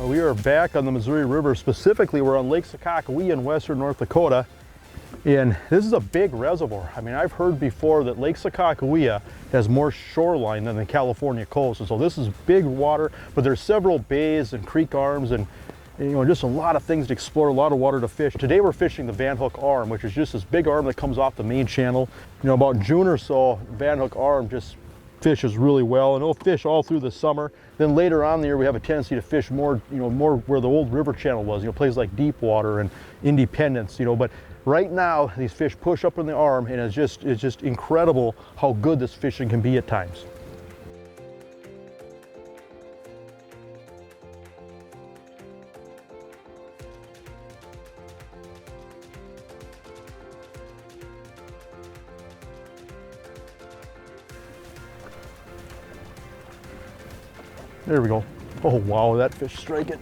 We are back on the Missouri River. Specifically, we're on Lake Sakakawea in western North Dakota. And this is a big reservoir. I mean, I've heard before that Lake Sakakawea has more shoreline than the California coast. And so this is big water, but there's several bays and creek arms and just a lot of things to explore, a lot of water to fish. Today we're fishing the Van Hook arm, which is just this big arm that comes off the main channel. About June or so, Van Hook arm just fishes really well, and it'll fish all through the summer. Then later on in the year, we have a tendency to fish more, more where the old river channel was, places like Deepwater and Independence, but right now these fish push up in the arm, and it's just incredible how good this fishing can be at times. There we go. Oh wow, that fish striking.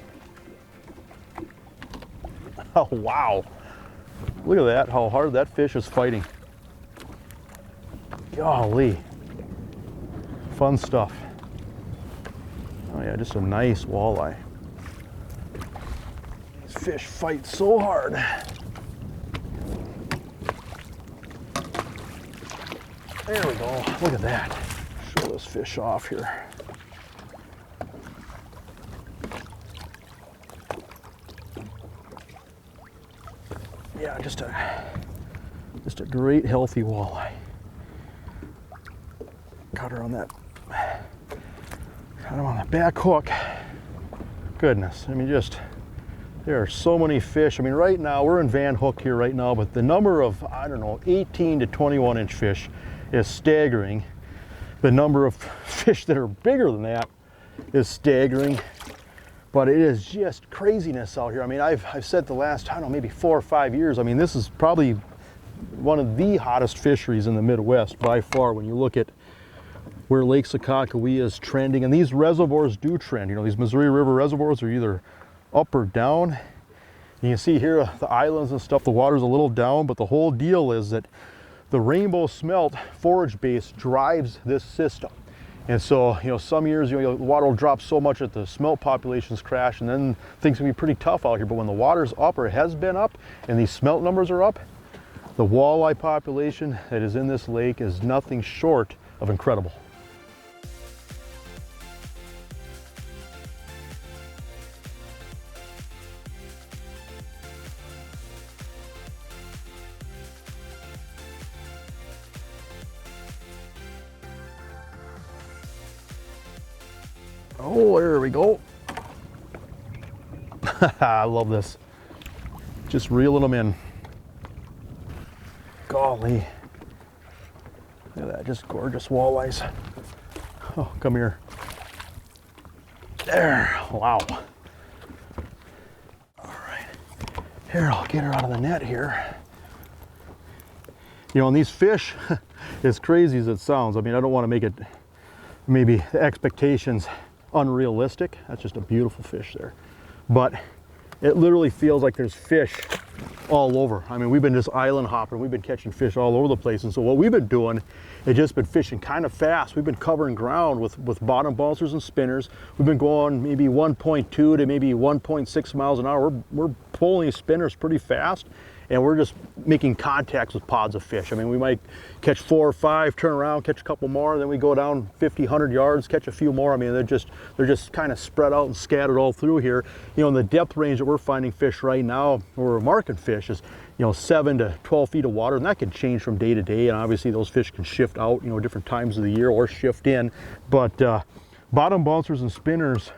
Oh wow. Look at that, how hard that fish is fighting. Golly. Fun stuff. Oh yeah, just a nice walleye. These fish fight so hard. There we go. Look at that. Show this fish off here. Yeah, just a great healthy walleye. Got her on that. Got him on the back hook. Goodness, I mean, there are so many fish. I mean, right now we're in Van Hook here right now, but the number of 18 to 21 inch fish is staggering. The number of fish that are bigger than that is staggering. But it is just craziness out here. I mean, I've said the last, maybe 4 or 5 years, I mean, this is probably one of the hottest fisheries in the Midwest by far when you look at where Lake Sakakawea is trending. And these reservoirs do trend. These Missouri River reservoirs are either up or down. You can see here the islands and stuff, the water's a little down, but the whole deal is that the rainbow smelt forage base drives this system. And so, some years, the water will drop so much that the smelt populations crash, and then things can be pretty tough out here. But when the water's up, or it has been up, and these smelt numbers are up, the walleye population that is in this lake is nothing short of incredible. Oh, there we go. I love this. Just reeling them in. Golly. Look at that, just gorgeous walleyes. Oh, come here. There, wow. All right, here, I'll get her out of the net here. And these fish, as crazy as it sounds, I mean, I don't want to make it, maybe the expectations unrealistic. That's just a beautiful fish there. But it literally feels like there's fish all over. I mean, we've been just island hopping. We've been catching fish all over the place. And so what we've been doing is just been fishing kind of fast. We've been covering ground with bottom bouncers and spinners. We've been going maybe 1.2 to maybe 1.6 miles an hour. We're pulling these spinners pretty fast, and we're just making contacts with pods of fish. I mean, we might catch 4 or 5, turn around, catch a couple more, then we go down 50, 100 yards, catch a few more. I mean, they're just kind of spread out and scattered all through here. In the depth range that we're finding fish right now, where we're marking fish, is 7 to 12 feet of water, and that can change from day to day. And obviously those fish can shift out, different times of the year, or shift in. But bottom bouncers and spinners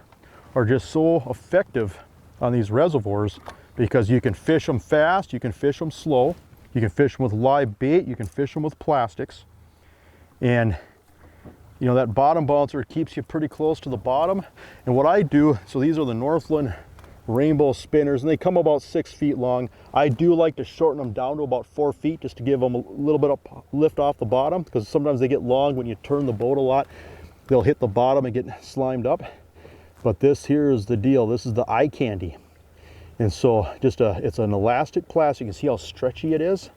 are just so effective on these reservoirs, because you can fish them fast, you can fish them slow, you can fish them with live bait, you can fish them with plastics. And that bottom bouncer keeps you pretty close to the bottom. And what I do, so these are the Northland rainbow spinners, and they come about 6 feet long. I do like to shorten them down to about 4 feet, just to give them a little bit of lift off the bottom, because sometimes they get long when you turn the boat a lot. They'll hit the bottom and get slimed up. But this here is the deal. This is the eye candy. And so it's an elastic plastic. You can see how stretchy it is.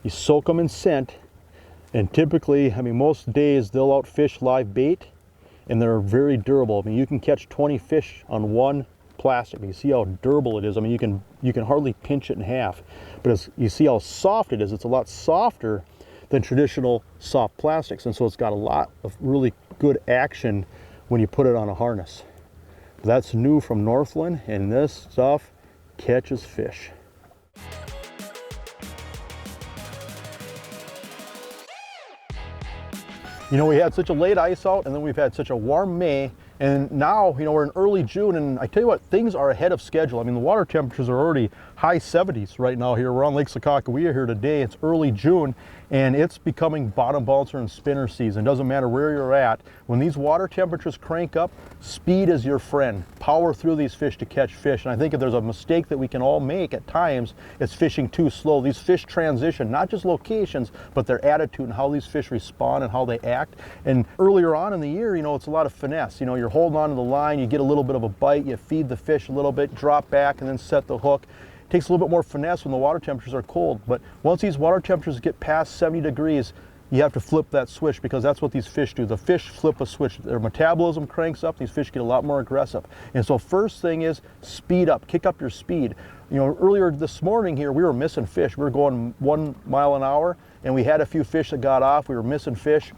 You soak them in scent, and typically, I mean, most days they'll outfish live bait, and they're very durable. I mean, you can catch 20 fish on one plastic. You see how durable it is. I mean, you can hardly pinch it in half, but you see how soft it is. It's a lot softer than traditional soft plastics, and so it's got a lot of really good action when you put it on a harness. That's new from Northland, and this stuff catches fish. You know, we had such a late ice out, and then we've had such a warm May, and now, you know, we're in early June, and I tell you what, things are ahead of schedule. I mean, the water temperatures are already high 70s right now here. We're on Lake Sakakawea here today. It's early June, and it's becoming bottom bouncer and spinner season. Doesn't matter where you're at. When these water temperatures crank up, speed is your friend. Power through these fish to catch fish. And I think if there's a mistake that we can all make at times, it's fishing too slow. These fish transition, not just locations, but their attitude and how these fish respond and how they act. And earlier on in the year, you know, it's a lot of finesse. You know, you're holding on to the line, you get a little bit of a bite, you feed the fish a little bit, drop back, and then set the hook. It takes a little bit more finesse when the water temperatures are cold, but once these water temperatures get past 70 degrees, you have to flip that switch, because that's what these fish do. The fish flip a switch. Their metabolism cranks up, these fish get a lot more aggressive. And so first thing is speed up, kick up your speed. You know, earlier this morning here, we were missing fish. We were going 1 mile an hour, and we had a few fish that got off. We were missing fish.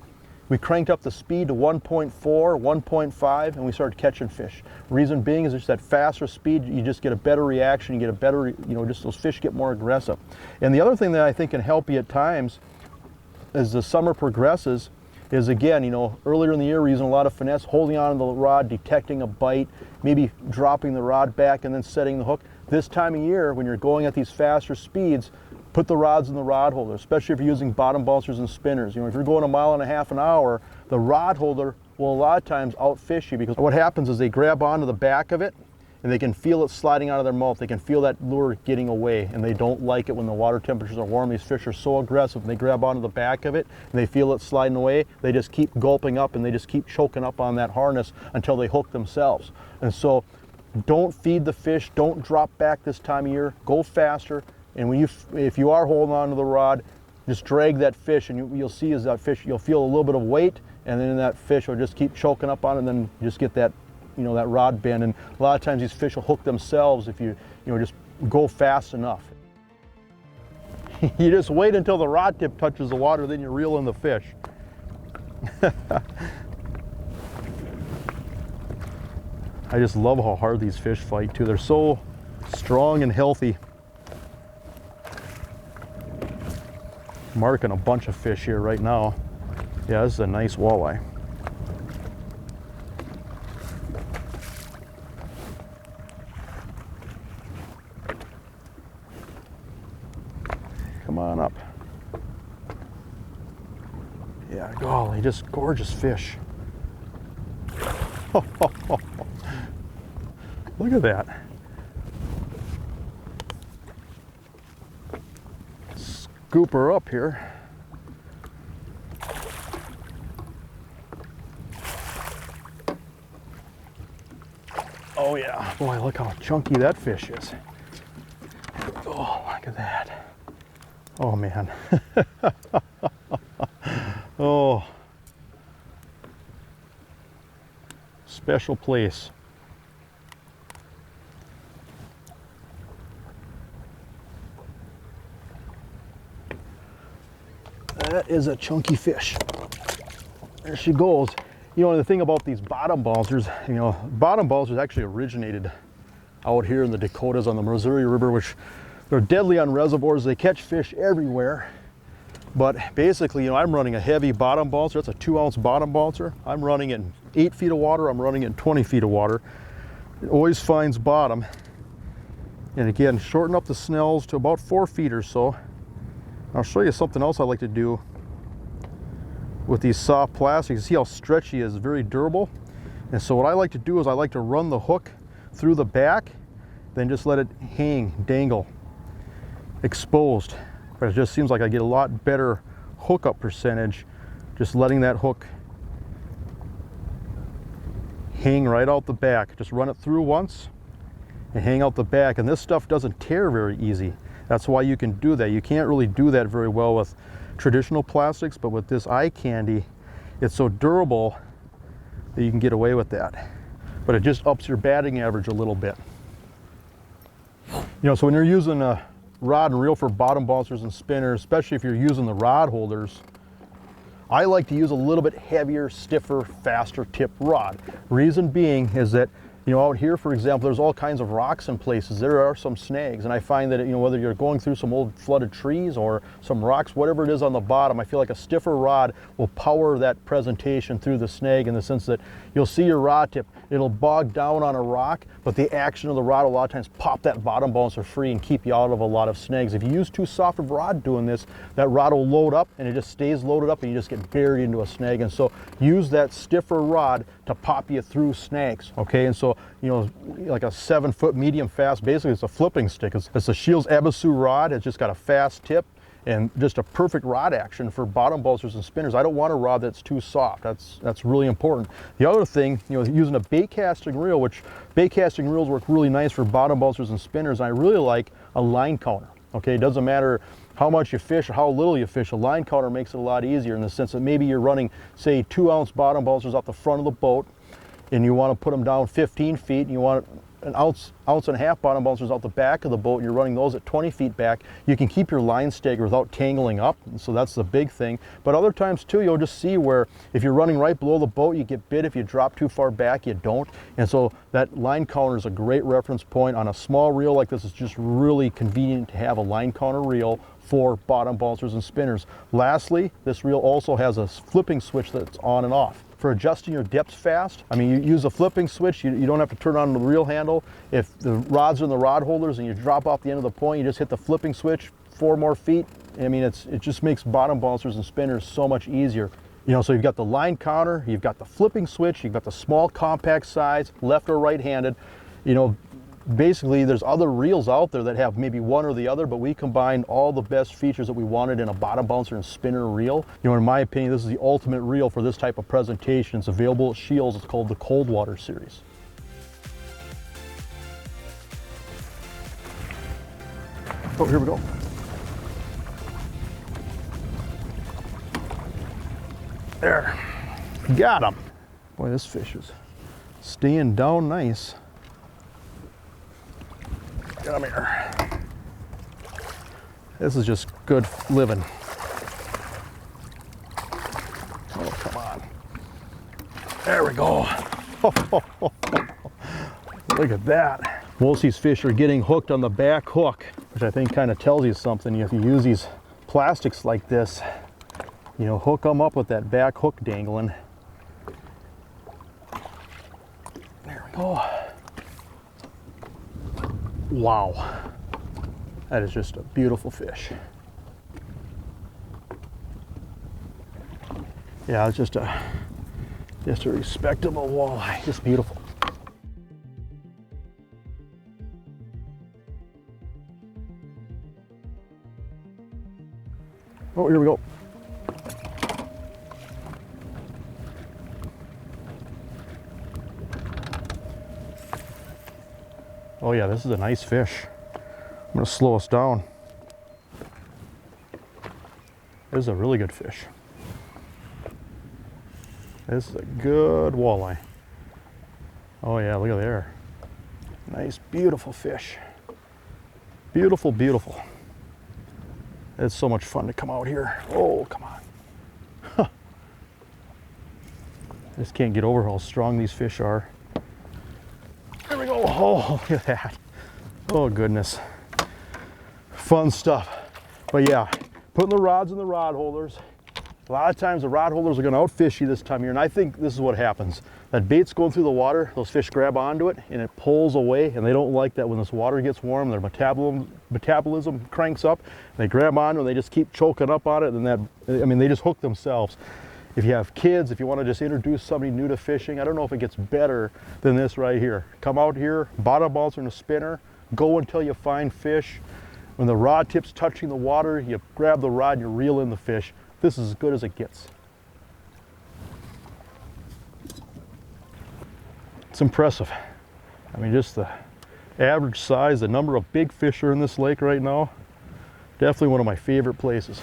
We cranked up the speed to 1.4, 1.5, and we started catching fish. Reason being is just that faster speed, you just get a better reaction, you get a better, you know, just those fish get more aggressive. And the other thing that I think can help you at times as the summer progresses is, again, you know, earlier in the year we're using a lot of finesse, holding on to the rod, detecting a bite, maybe dropping the rod back and then setting the hook. This time of year, when you're going at these faster speeds, put the rods in the rod holder, especially if you're using bottom bouncers and spinners. You know, if you're going 1.5 miles an hour, the rod holder will a lot of times outfish you, because what happens is they grab onto the back of it and they can feel it sliding out of their mouth. They can feel that lure getting away, and they don't like it when the water temperatures are warm. These fish are so aggressive, and they grab onto the back of it and they feel it sliding away. They just keep gulping up and they just keep choking up on that harness until they hook themselves. And so don't feed the fish, don't drop back this time of year, go faster. And when if you are holding on to the rod, just drag that fish, and you'll see is that fish, you'll feel a little bit of weight, and then that fish will just keep choking up on it, and then just get that, you know, that rod bend. And a lot of times these fish will hook themselves if you just go fast enough. You just wait until the rod tip touches the water, then you reel in the fish. I just love how hard these fish fight too. They're so strong and healthy. Marking a bunch of fish here right now. Yeah, this is a nice walleye. Come on up. Yeah, golly, just gorgeous fish. Look at that. Scoop her up here. Oh yeah, boy, look how chunky that fish is. Oh, look at that. Oh man. Oh. Special place. That is a chunky fish. There she goes. You know, the thing about these bottom bouncers, you know, bottom bouncers actually originated out here in the Dakotas on the Missouri River, which they're deadly on reservoirs. They catch fish everywhere. But basically, you know, I'm running a heavy bottom bouncer. That's a 2-ounce bottom bouncer. I'm running it in 8 feet of water. I'm running it in 20 feet of water. It always finds bottom. And again, shorten up the snells to about 4 feet or so. I'll show you something else I like to do with these soft plastics. See how stretchy it is, very durable. And so what I like to do is I like to run the hook through the back, then just let it hang, dangle, exposed. But it just seems like I get a lot better hookup percentage just letting that hook hang right out the back. Just run it through once and hang out the back. And this stuff doesn't tear very easy. That's why you can do that. You can't really do that very well with traditional plastics, but with this eye candy, it's so durable that you can get away with that. But it just ups your batting average a little bit. You know, so when you're using a rod and reel for bottom bouncers and spinners, especially if you're using the rod holders, I like to use a little bit heavier, stiffer, faster tip rod. Reason being is that, you know, out here, for example, there's all kinds of rocks in places. There are some snags, and I find that, you know, whether you're going through some old flooded trees or some rocks, whatever it is on the bottom, I feel like a stiffer rod will power that presentation through the snag, in the sense that you'll see your rod tip, it'll bog down on a rock, but the action of the rod will a lot of times pop that bottom bouncer free and keep you out of a lot of snags. If you use too soft of rod doing this, that rod will load up and it just stays loaded up and you just get buried into a snag. And so use that stiffer rod to pop you through snags, okay? And so, you know, like a 7-foot medium fast, basically it's a flipping stick. It's a Shields Ebisu rod. It's just got a fast tip and just a perfect rod action for bottom bouncers and spinners. I don't want a rod that's too soft. That's really important. The other thing, you know, using a bait casting reel, which bait casting reels work really nice for bottom bouncers and spinners. I really like a line counter, okay? It doesn't matter how much you fish or how little you fish, a line counter makes it a lot easier, in the sense that maybe you're running, say, 2-ounce bottom bouncers off the front of the boat, and you want to put them down 15 feet, and you want an ounce and a half bottom bouncers out the back of the boat, and you're running those at 20 feet back. You can keep your line stagger without tangling up, and so that's the big thing. But other times too, you'll just see where if you're running right below the boat, you get bit. If you drop too far back, you don't. And so that line counter is a great reference point. On a small reel like this, it's just really convenient to have a line counter reel for bottom bouncers and spinners. Lastly, this reel also has a flipping switch that's on and off. For adjusting your depths fast, I mean, you use a flipping switch, you don't have to turn on the reel handle. If the rods are in the rod holders and you drop off the end of the point, you just hit the flipping switch 4 more feet. I mean, it just makes bottom bouncers and spinners so much easier. You know, so you've got the line counter, you've got the flipping switch, you've got the small compact size, left or right-handed. You know, basically there's other reels out there that have maybe one or the other, but we combined all the best features that we wanted in a bottom bouncer and spinner reel. You know, in my opinion, this is the ultimate reel for this type of presentation. It's available at Shields. It's called the Cold Water Series. Oh, here we go. There, got him. Boy, this fish is staying down nice. Come here. This is just good living. Oh, come on. There we go. Look at that. Most of these fish are getting hooked on the back hook, which I think kind of tells you something. If you use these plastics like this, you know, hook them up with that back hook dangling. There we go. Wow, that is just a beautiful fish. Yeah, it's just a respectable walleye, just beautiful. Oh, here we go. Oh yeah, this is a nice fish. I'm gonna slow us down. This is a really good fish. This is a good walleye. Oh yeah, look at there. Nice, beautiful fish. Beautiful, beautiful. It's so much fun to come out here. Oh, come on. Huh. I just can't get over how strong these fish are. There we go. Oh, look at that. Oh, goodness. Fun stuff. But yeah, putting the rods in the rod holders. A lot of times the rod holders are going to outfish you this time of year, and I think this is what happens. That bait's going through the water, those fish grab onto it, and it pulls away, and they don't like that when this water gets warm, their metabolism cranks up, they grab onto it, and they just keep choking up on it, and that, I mean, they just hook themselves. If you have kids, if you want to just introduce somebody new to fishing, I don't know if it gets better than this right here. Come out here, bottom bouncer and a spinner, go until you find fish. When the rod tip's touching the water, you grab the rod and you reel in the fish. This is as good as it gets. It's impressive. I mean, just the average size, the number of big fish are in this lake right now. Definitely one of my favorite places.